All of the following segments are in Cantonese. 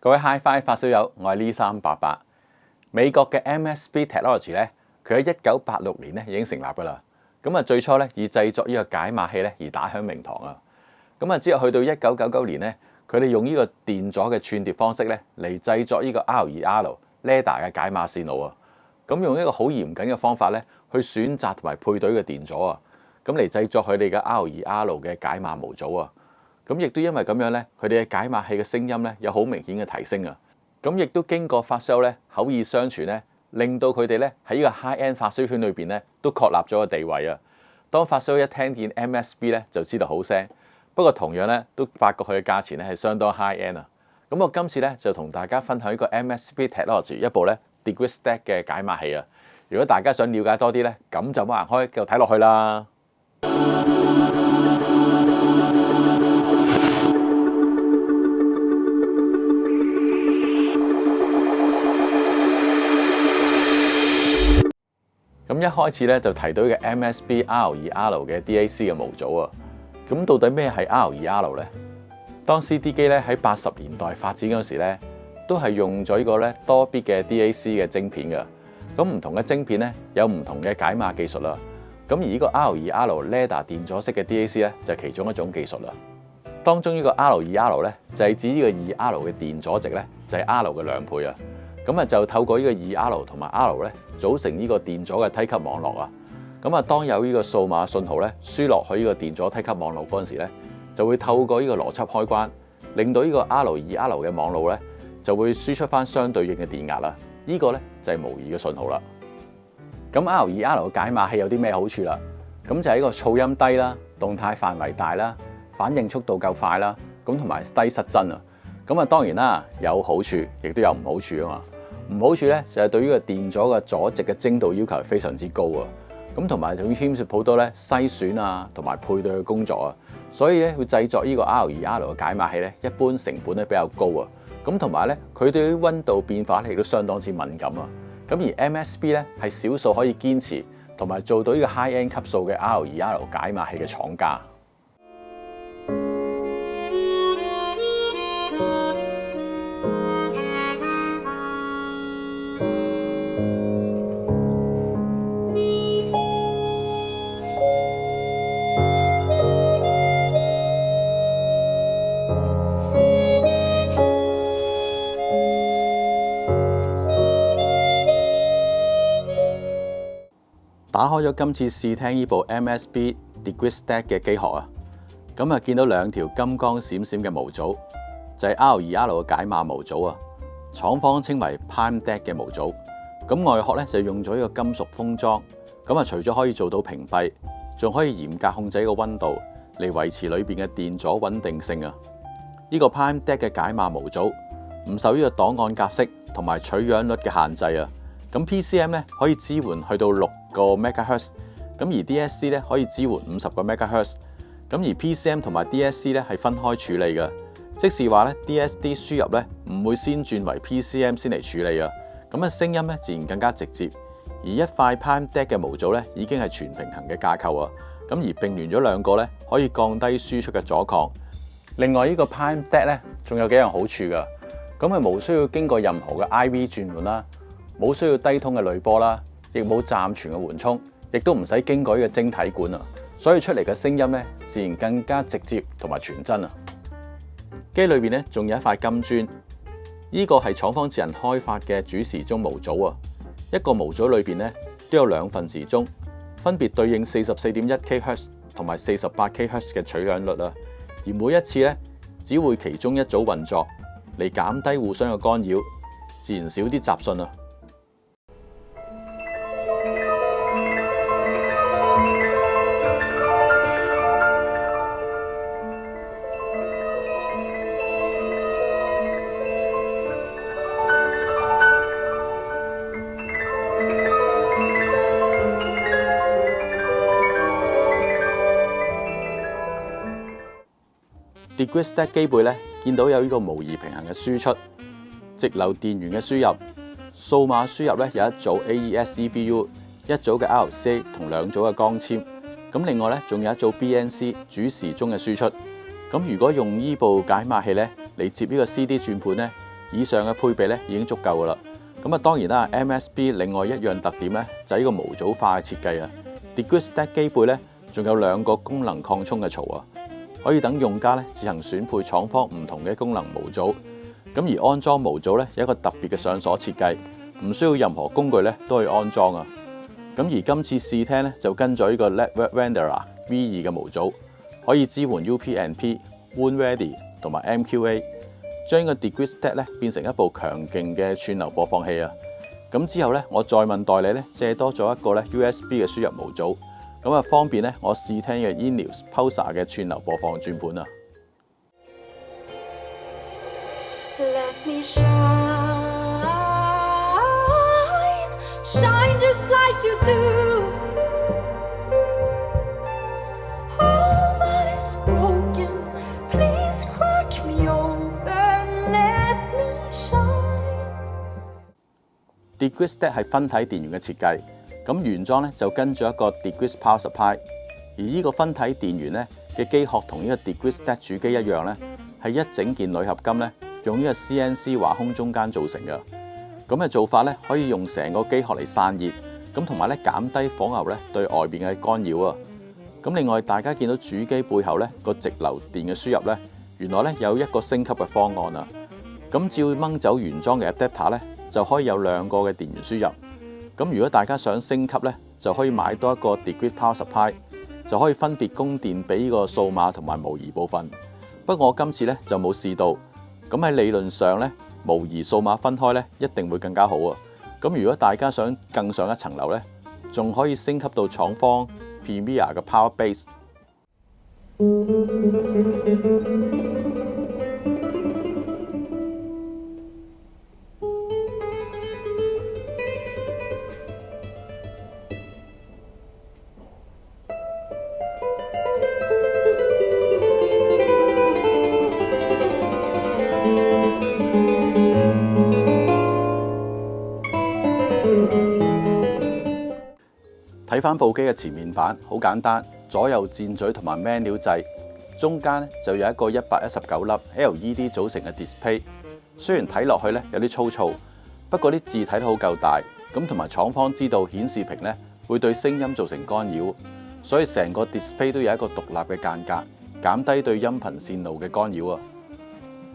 各位 HiFi 發燒友，我係 Lee388。美國嘅 MSB Technology 咧，佢喺1986年咧已經成立㗎啦。咁最初咧以製作呢個解碼器咧而打響名堂啊。之後去到1999年咧，佢哋用呢個電阻嘅串疊方式咧嚟製作呢個 R2R Ladder 嘅解碼線路啊。用一個好嚴謹嘅方法咧去選擇同埋配對嘅電阻啊，嚟製作佢哋嘅 R2R 嘅解碼模組啊。亦都因為咁樣咧，佢哋嘅解碼器嘅聲音咧有好明顯嘅提升啊！亦都經過發燒咧口耳相傳咧，令到佢哋咧喺呢個 high end 發燒圈裏邊咧都確立咗個地位啊！當發燒一聽見 MSB 咧就知道好聲，不過同樣咧都發覺佢嘅價錢咧係相當 high end 啊！我今次咧就同大家分享一個 MSB Technology 一部咧 Degree Stack 嘅解碼器啊！如果大家想了解多啲咧，咁就唔好行開，繼續睇落去啦！一開始咧就提到呢個 MSB R2R 嘅 DAC 嘅模組啊，到底咩係 R2R 咧？當 CD 機咧喺80年代發展嗰時咧，都係用咗呢個咧多 bit 嘅 DAC 嘅晶片嘅。唔同嘅晶片咧有唔同嘅解碼技術啦。而呢個 R2R Ladder 電阻式嘅 DAC 咧就係其中一種技術啦。當中呢個 R2R 咧就係指呢個 2R 嘅電阻值咧就係 R 嘅2倍啊。就透過呢個 2R 同埋 R 咧組成呢個電阻嘅梯級網絡啊。當有呢個數碼信號咧輸落去呢個電阻梯級網絡嗰陣時咧，就會透過呢個邏輯開關，令到呢個 R2R 嘅網路咧就會輸出翻相對應嘅電壓啦。呢個咧就係模擬嘅信號啦。R2R 嘅解碼器有啲咩好處啦？就係呢個噪音低啦，動態範圍大啦，反應速度夠快啦，同埋低失真啊。當然啦，有好處亦都有唔好處啊嘛。唔好處咧就係對於個電阻嘅阻值嘅精度要求係非常之高啊，同埋仲要牽涉好多咧篩選啊同埋配對嘅工作啊，所以咧要製作呢個 R2R 嘅解碼器咧，一般成本咧比較高啊，同埋咧佢對於溫度變化咧亦都相當之敏感啊，而 MSB 咧係少數可以堅持同埋做到呢個 high end 級數嘅 R2R 解碼器嘅廠家。打開咗今次試聽呢部 MSB Degree Stack 嘅機殼啊，見到兩條金光閃閃嘅模組，就係 R2R 嘅解碼模組啊，廠方稱為 Prime Deck 嘅模組。外殼咧就用咗呢個金屬封裝，除咗可以做到屏蔽，仲可以嚴格控制個溫度嚟維持裏邊嘅電阻穩定性啊。呢個 Prime Deck 嘅解碼模組唔受呢個檔案格式同埋取樣率嘅限制啊。PCM 咧可以支援去到6個 MHz， 而 DSC 咧可以支援50個 MHz， 而 PCM 同埋 DSC 咧係分開處理嘅，即是話咧 DSD 輸入咧唔會先轉為 PCM 先嚟處理啊，聲音咧自然更加直接。而一塊 Prime Deck 嘅模組咧已經係全平衡嘅架構啊，而並聯咗兩個咧可以降低輸出嘅阻抗。另外呢個 Prime Deck 咧仲有幾樣好處㗎，無需要經過任何嘅 IV 轉換啦。冇需要低通嘅濾波啦，亦冇暫存嘅緩衝，亦都唔使經過呢個晶體管啊，所以出嚟嘅聲音咧自然更加直接同埋傳真啊。機裏邊咧仲有一塊金磚，呢個係廠方自行開發嘅主時鐘模組啊。一個模組裏邊咧都有兩份時鐘，分別對應44.1 kHz 同埋48 kHz 嘅取樣率啊。而每一次咧只會其中一組運作，嚟減低互相嘅干擾，自然少啲雜訊啊。Degree Stack 機背咧，見到有呢個模擬平衡嘅輸出，直流電源嘅輸入，數碼輸入咧有一組 AES EBU， 一組嘅 RCA 同兩組嘅光纖。另外咧仲有一組 BNC 主時鐘嘅輸出。如果用呢部解碼器咧嚟接呢個 CD 轉盤咧，以上嘅配備咧已經足夠噶啦。咁啊，當然啦 ，MSB 另外一樣特點咧就係呢個模組化嘅設計啊。DisplayStack 機背咧仲有2個功能擴充嘅槽啊，可以等用家咧自行選配廠方唔同嘅功能模組。咁而安裝模組咧有一個特別嘅上鎖設計，唔需要任何工具咧都可以安裝啊。咁而今次試聽咧就跟咗呢個 Network Wanderer V2嘅模組，可以支援 UPnP、WoundReady 同埋 MQA， 將呢個 DisplayStack 咧變成一部強勁嘅串流播放器啊。咁之後咧，我再問代理咧借多咗一個咧 USB 嘅輸入模組，咁啊方便咧我試聽嘅 Ineos Pulsar 嘅串流播放轉盤啊。Let me shine, shine just like you do. All that is broken, please crack me open, let me shine. DisplayStack 係分體電源嘅設計，咁原裝咧就跟咗一個 DisplayStack Power Supply， 而呢個分體電源咧嘅機殼同呢個 DisplayStack 主機一樣咧，係一整件鋁合金咧。用呢個 CNC 畫空中間造成嘅，咁嘅做法咧，可以用成個機殼嚟散熱，咁同埋咧減低火牛咧對外邊嘅干擾啊。咁另外大家見到主機背後咧個直流電嘅輸入咧，原來咧有一個升級嘅方案啊。咁只要掹走原裝嘅 adapter 咧，就可以有2個嘅電源輸入。咁如果大家想升級咧，就可以買多一個 DisplayStack Power Supply， 就可以分別供電俾呢個數碼同埋模擬部分。不過我今次咧就冇試到。咁喺理論上咧，模擬數碼分開咧，一定會更加好啊！咁如果大家想更上一層樓咧，仲可以升級到廠方 Premier 嘅 Power Base。睇翻部機嘅前面板，好簡單，左右箭嘴同埋 menu 掣，中間咧就有一個119粒 LED 組成嘅 display。雖然睇落去咧有啲粗糙，不過啲字睇得好夠大，咁同埋廠方知道顯示屏咧會對聲音造成干擾，所以成個 display 都有一個獨立嘅間隔，減低對音頻線路嘅干擾啊。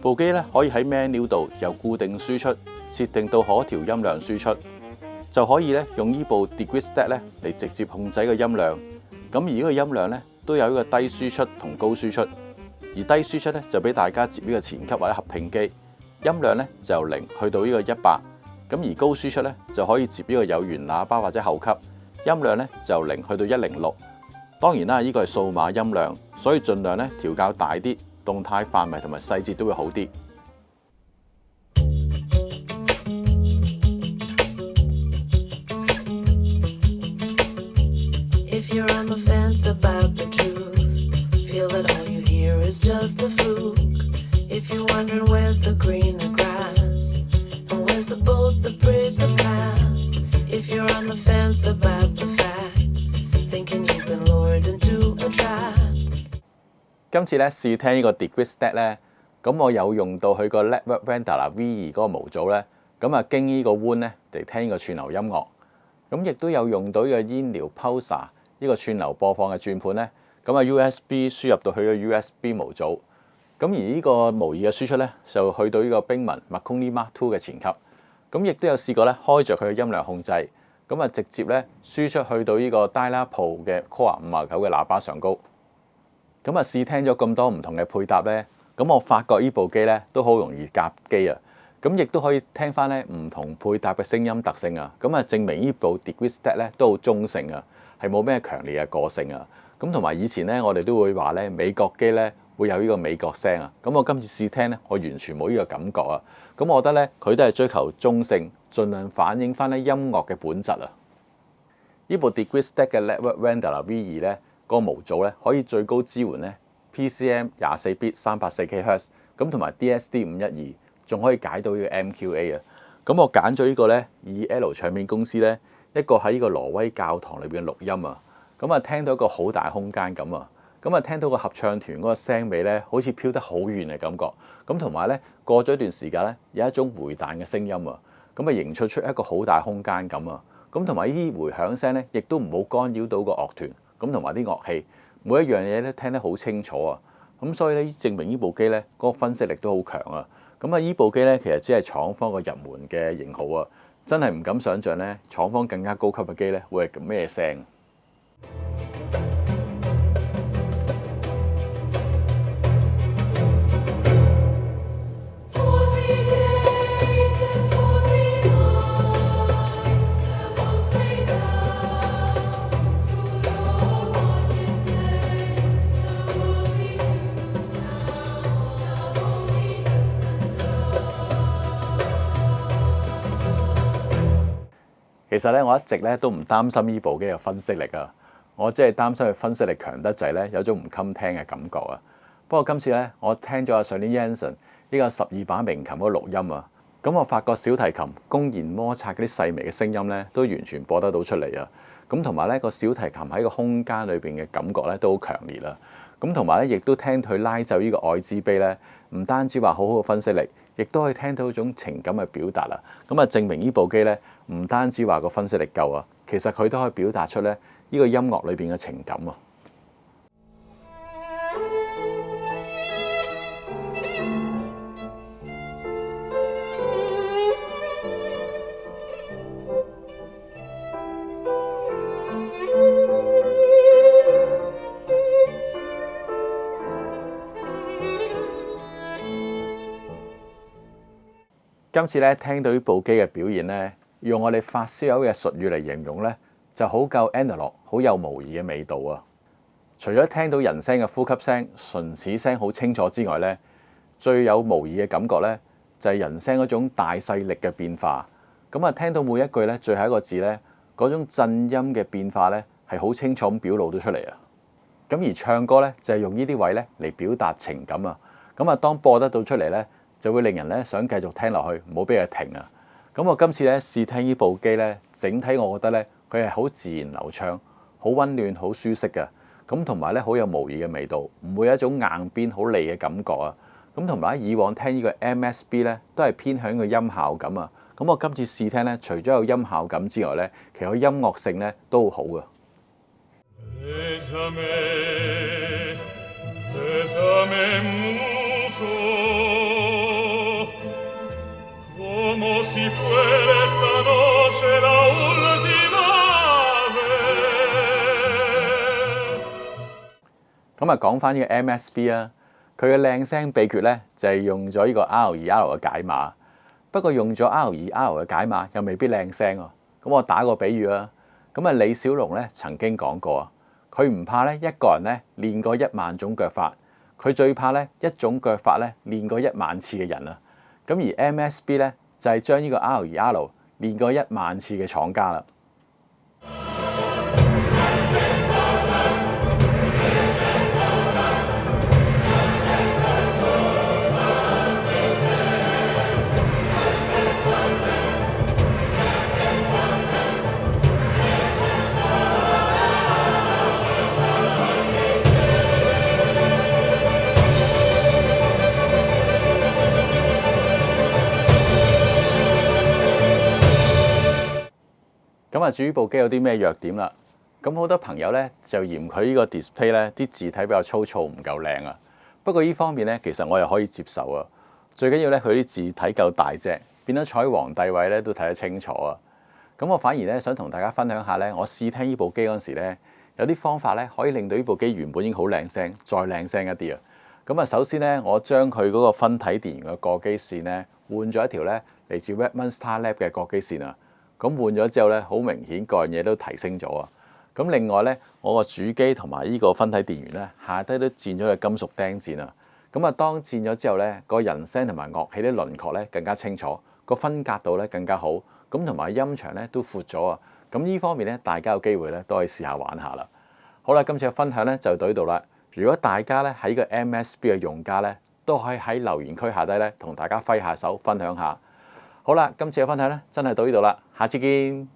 部機咧可以喺 menu 度由固定輸出設定到可調音量輸出。就可以咧用呢部 DisplayStack 咧嚟直接控制個音量，咁而呢個音量咧都有呢個低輸出同高輸出，而低輸出咧就俾大家接呢個前級或者合併機，音量咧就由0去到呢個100，咁而高輸出咧就可以接呢個有源喇叭或者後級，音量咧就由0去到106。當然啦，呢個係數碼音量，所以盡量咧調校大啲，動態範圍同埋細節都會好啲。About the truth, feel that all you hear is just a fluke. If you're wondering where's the greener grass, and where's the boat, the bridge, the path. If you're on the fence about the fact, thinking you've been lured into a trap. 今次咧試聽呢個 DisplayStack 咧，咁我有用到佢個 Network Wanderer V2 嗰個模組咧，咁啊經呢個 WAN 咧嚟聽呢個串流音樂，咁亦都有用到呢個 Ineos Pulsar。呢個串流播放嘅轉盤咧，咁啊 USB 輸入到佢嘅 USB 模組，咁而呢個模擬嘅輸出咧就去到呢個冰文 Marconi Mark II 嘅前級，咁亦都有試過咧開着佢嘅音量控制，咁啊直接咧輸出去到呢個 Dyna Pro 嘅 Core 59嘅喇叭上高，咁啊試聽咗咁多唔同嘅配搭咧，咁我發覺呢部機咧都好容易夾機啊，咁亦都可以聽翻咧唔同配搭嘅聲音特性啊，咁啊證明呢部 DisplayStack 咧都好中性啊。係冇咩強烈嘅個性啊！咁同埋以前咧，我哋都會話咧，美國機咧會有呢個美國聲啊。咁我今次試聽咧，我完全冇呢個感覺啊！咁我覺得咧，佢都係追求中性，盡量反映翻咧音樂嘅本質啊！呢部 DisplayStack 嘅 Network Wanderer V2咧，個模組咧可以最高支援咧 PCM 24bit 384kHz， 咁同埋 DSD 512，仲可以解到呢個 MQA 啊！咁我揀咗呢個咧，EL 唱片公司咧。一個喺呢個挪威教堂裏邊嘅錄音啊，咁啊聽到一個好大空間咁啊，咁啊聽到個合唱團嗰個聲尾咧，好似飄得好遠嘅感覺。咁同埋咧過咗一段時間咧，有一種回彈嘅聲音啊，咁啊營造出一個好大空間感啊。咁同埋呢啲回響聲咧，亦都唔好干擾到個樂團，咁同埋啲樂器每一樣嘢咧聽得好清楚啊。咁所以咧證明呢部機咧嗰個分析力都好強啊。咁啊呢部機咧其實只係廠方個入門嘅型號啊，真係唔敢想像咧廠方更加高級嘅機咧會係咩聲。其實咧，我一直咧都唔擔心呢部機嘅分析力啊，我只係擔心佢分析力強得滯咧，有種唔襟聽嘅感覺啊。不過今次咧，我聽咗阿 Celine Jansen 呢個12把鳴琴嗰個錄音啊，咁我發覺小提琴公然摩擦嗰啲細微嘅聲音咧，都完全播得到出嚟啊。咁同埋咧個小提琴喺個空間裏邊嘅感覺咧都好強烈啦。咁同埋咧亦都聽佢拉奏呢個愛之悲咧，唔單止話好好嘅分析力，亦都可以聽到一種情感嘅表達啦。咁啊證明呢部機咧唔單止話個分析力夠啊，其實佢都可以表達出咧呢個音樂裏邊嘅情感啊。今次咧聽到呢部機嘅表現咧，用我哋發燒友嘅術語嚟形容咧，就好夠 analog，好有模擬嘅味道啊！除咗聽到人聲嘅呼吸聲、唇齒聲好清楚之外咧，最有模擬嘅感覺咧，就係人聲嗰種大細力嘅變化。咁啊，聽到每一句咧，最後一個字咧，嗰種震音嘅變化咧，係好清楚咁表露到出嚟啊！咁而唱歌咧，就係用呢啲位咧嚟表達情感啊！咁啊，當播得到出嚟咧，就會令人咧想繼續聽落去，唔好俾佢停啊！咁我今次咧試聽呢部機咧，整體我覺得咧佢係好自然流暢、好溫暖、好舒適嘅。咁同埋咧好有模擬嘅味道，唔會有一種硬邊好膩嘅感覺啊！咁同埋以往聽呢個 MSB 咧，都係偏向個音效感啊！咁我今次試聽咧，除咗有音效感之外咧，其實個音樂性咧都好好嘅。咁啊，講翻呢個 MSB 啊，佢嘅靚聲秘訣咧就係用咗呢個 R2R 嘅解碼。不過用咗 R2R 嘅解碼又未必靚聲喎。咁我打個比喻啊，咁啊李小龍咧曾經講過啊，佢唔怕咧一個人咧練過1萬種腳法，佢最怕咧一種腳法咧練過1萬次嘅人啊。咁而 MSB 咧就係將呢個 R2R 練過1萬次嘅廠家啦。咁啊，至於部機有啲咩弱點啦？咁好多朋友咧就嫌佢呢個 display 咧啲字體比較粗糙，唔夠靚啊。不過呢方面咧，其實我又可以接受啊。最緊要咧，佢啲字體夠大隻，變咗坐喺皇帝位咧都睇得清楚啊。咁我反而咧想同大家分享下咧，我試聽呢部機嗰陣時咧，有啲方法咧可以令到呢部機原本已經好靚聲，再靚聲一啲啊。咁啊，首先咧，我將佢嗰個分體電源嘅過機線咧換咗一條咧嚟自 Redmond StarLab 嘅過機線啊。咁換咗之後咧，好明顯各樣嘢都提升咗啊！咁另外咧，我個主機同埋呢個分體電源咧，下低都墊咗個金屬釘墊啊！咁啊，當墊咗之後咧，個人聲同埋樂器啲輪廓咧更加清楚，個分隔度咧更加好，咁同埋音場咧都闊咗啊！咁呢方面咧，大家有機會咧都可以試下玩下啦。好啦，今次嘅分享咧就到呢度啦。如果大家咧喺個 MSB 嘅用家咧，都可以喺留言區下低咧同大家揮下手分享下。好啦，今次嘅分享咧真係到呢度啦，下次見。